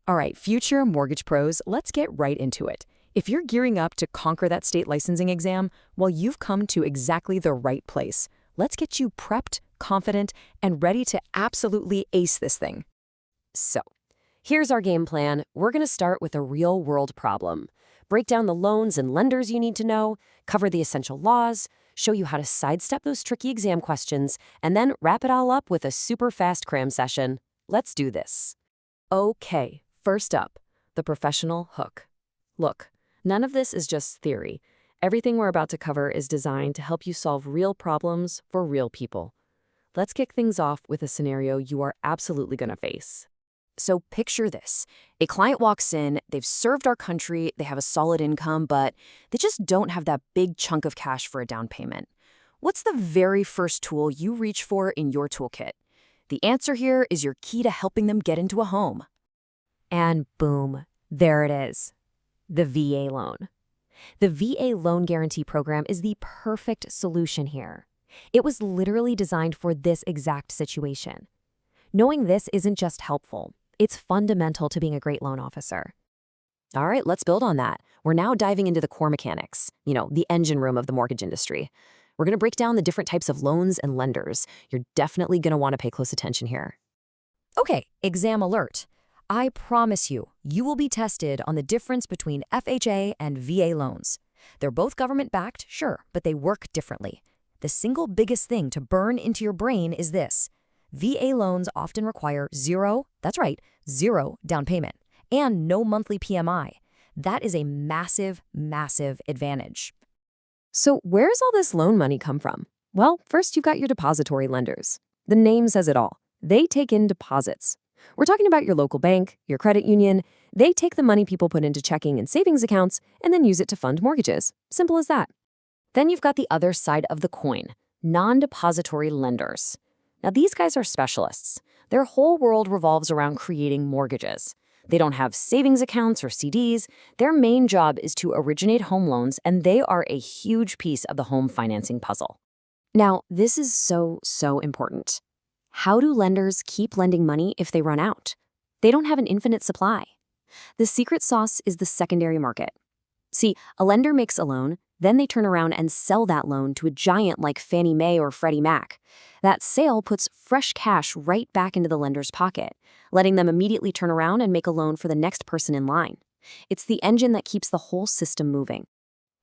All right, future mortgage pros, let's get right into it. If you're gearing up to conquer that state licensing exam, well, you've come to exactly the right place. Let's get you prepped, confident, and ready to absolutely ace this thing. So, here's our game plan. We're going to start with a real-world problem. Break down the loans and lenders you need to know, cover the essential laws, show you how to sidestep those tricky exam questions, and then wrap it all up with a super fast cram session. Let's do this. Okay, first up, the professional hook. Look, none of this is just theory. Everything we're about to cover is designed to help you solve real problems for real people. Let's kick things off with a scenario you are absolutely going to face. So picture this. A client walks in, they've served our country, they have a solid income, but they just don't have that big chunk of cash for a down payment. What's the very first tool you reach for in your toolkit? The answer here is your key to helping them get into a home. And boom, there it is. The VA loan. The VA Loan Guarantee Program is the perfect solution here. It was literally designed for this exact situation. Knowing this isn't just helpful, it's fundamental to being a great loan officer. All right, let's build on that. We're now diving into the core mechanics, the engine room of the mortgage industry. We're going to break down the different types of loans and lenders. You're definitely going to want to pay close attention here. Okay, exam alert. I promise you, you will be tested on the difference between FHA and VA loans. They're both government-backed, sure, but they work differently. The single biggest thing to burn into your brain is this. VA loans often require zero down payment, and no monthly PMI. That is a massive, massive advantage. So where's all this loan money come from? Well, first you've got your depository lenders. The name says it all. They take in deposits. We're talking about your local bank, your credit union. They take the money people put into checking and savings accounts and then use it to fund mortgages. Simple as that. Then you've got the other side of the coin, non-depository lenders. Now, these guys are specialists. Their whole world revolves around creating mortgages. They don't have savings accounts or CDs. Their main job is to originate home loans, and they are a huge piece of the home financing puzzle. Now, this is so important. How do lenders keep lending money if they run out? They don't have an infinite supply. The secret sauce is the secondary market. See, a lender makes a loan, then they turn around and sell that loan to a giant like Fannie Mae or Freddie Mac. That sale puts fresh cash right back into the lender's pocket, letting them immediately turn around and make a loan for the next person in line. It's the engine that keeps the whole system moving.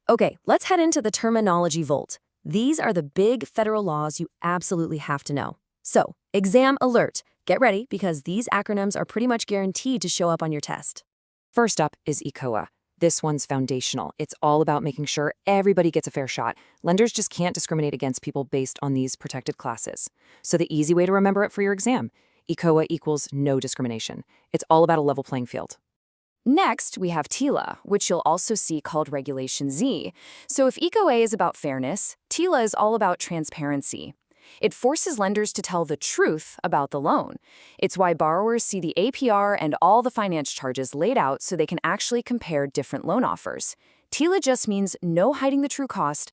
Okay, let's head into the terminology vault. These are the big federal laws you absolutely have to know. So, exam alert. Get ready because these acronyms are pretty much guaranteed to show up on your test. First up is ECOA. This one's foundational. It's all about making sure everybody gets a fair shot. Lenders just can't discriminate against people based on these protected classes. So the easy way to remember it for your exam, ECOA equals no discrimination. It's all about a level playing field. Next, we have TILA, which you'll also see called Regulation Z. So if ECOA is about fairness, TILA is all about transparency. It forces lenders to tell the truth about the loan. It's why borrowers see the APR and all the finance charges laid out so they can actually compare different loan offers. TILA just means no hiding the true cost.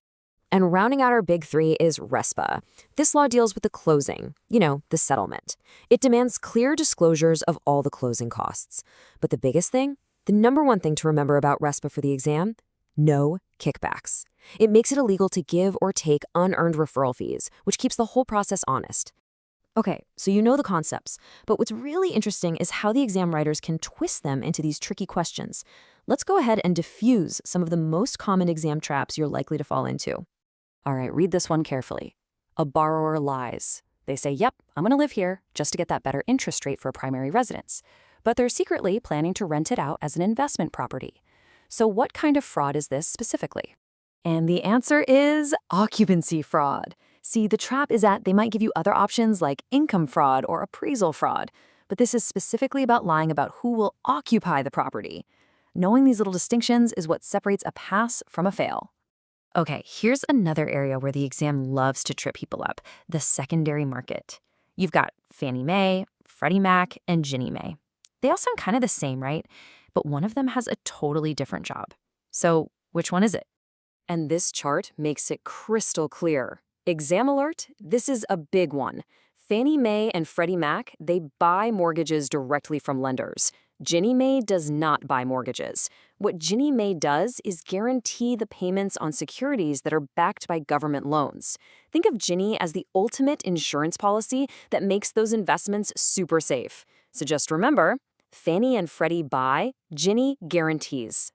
And rounding out our big three is RESPA. This law deals with the closing, the settlement. It demands clear disclosures of all the closing costs. But the biggest thing, the number one thing to remember about RESPA for the exam, no kickbacks. It makes it illegal to give or take unearned referral fees, which keeps the whole process honest. Okay, so you know the concepts, but what's really interesting is how the exam writers can twist them into these tricky questions. Let's go ahead and diffuse some of the most common exam traps you're likely to fall into. All right, read this one carefully. A borrower lies. They say, yep, I'm going to live here just to get that better interest rate for a primary residence. But they're secretly planning to rent it out as an investment property. So what kind of fraud is this specifically? And the answer is occupancy fraud. See, the trap is that they might give you other options like income fraud or appraisal fraud, but this is specifically about lying about who will occupy the property. Knowing these little distinctions is what separates a pass from a fail. Okay, here's another area where the exam loves to trip people up, the secondary market. You've got Fannie Mae, Freddie Mac, and Ginnie Mae. They all sound kind of the same, right? But one of them has a totally different job. So which one is it? And this chart makes it crystal clear. Exam alert, this is a big one. Fannie Mae and Freddie Mac, they buy mortgages directly from lenders. Ginnie Mae does not buy mortgages. What Ginnie Mae does is guarantee the payments on securities that are backed by government loans. Think of Ginnie as the ultimate insurance policy that makes those investments super safe. So just remember, Fannie and Freddie buy, Ginnie guarantees.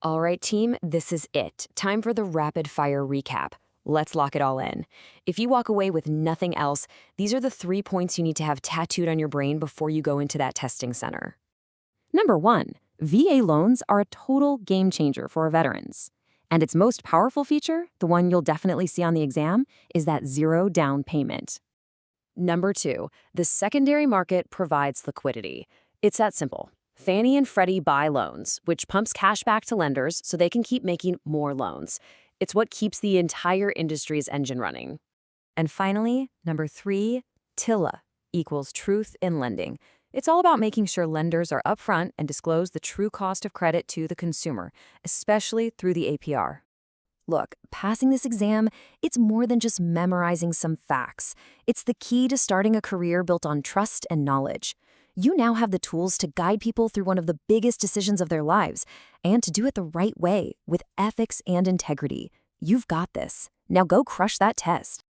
All right, team, this is it. Time for the rapid-fire recap. Let's lock it all in. If you walk away with nothing else, these are the 3 points you need to have tattooed on your brain before you go into that testing center. Number 1, VA loans are a total game changer for veterans. And its most powerful feature, the one you'll definitely see on the exam, is that zero down payment. Number 2, the secondary market provides liquidity. It's that simple. Fannie and Freddie buy loans, which pumps cash back to lenders so they can keep making more loans. It's what keeps the entire industry's engine running. And finally, number 3, TILA equals truth in lending. It's all about making sure lenders are upfront and disclose the true cost of credit to the consumer, especially through the APR. Look, passing this exam, it's more than just memorizing some facts. It's the key to starting a career built on trust and knowledge. You now have the tools to guide people through one of the biggest decisions of their lives, and to do it the right way, with ethics and integrity. You've got this. Now go crush that test.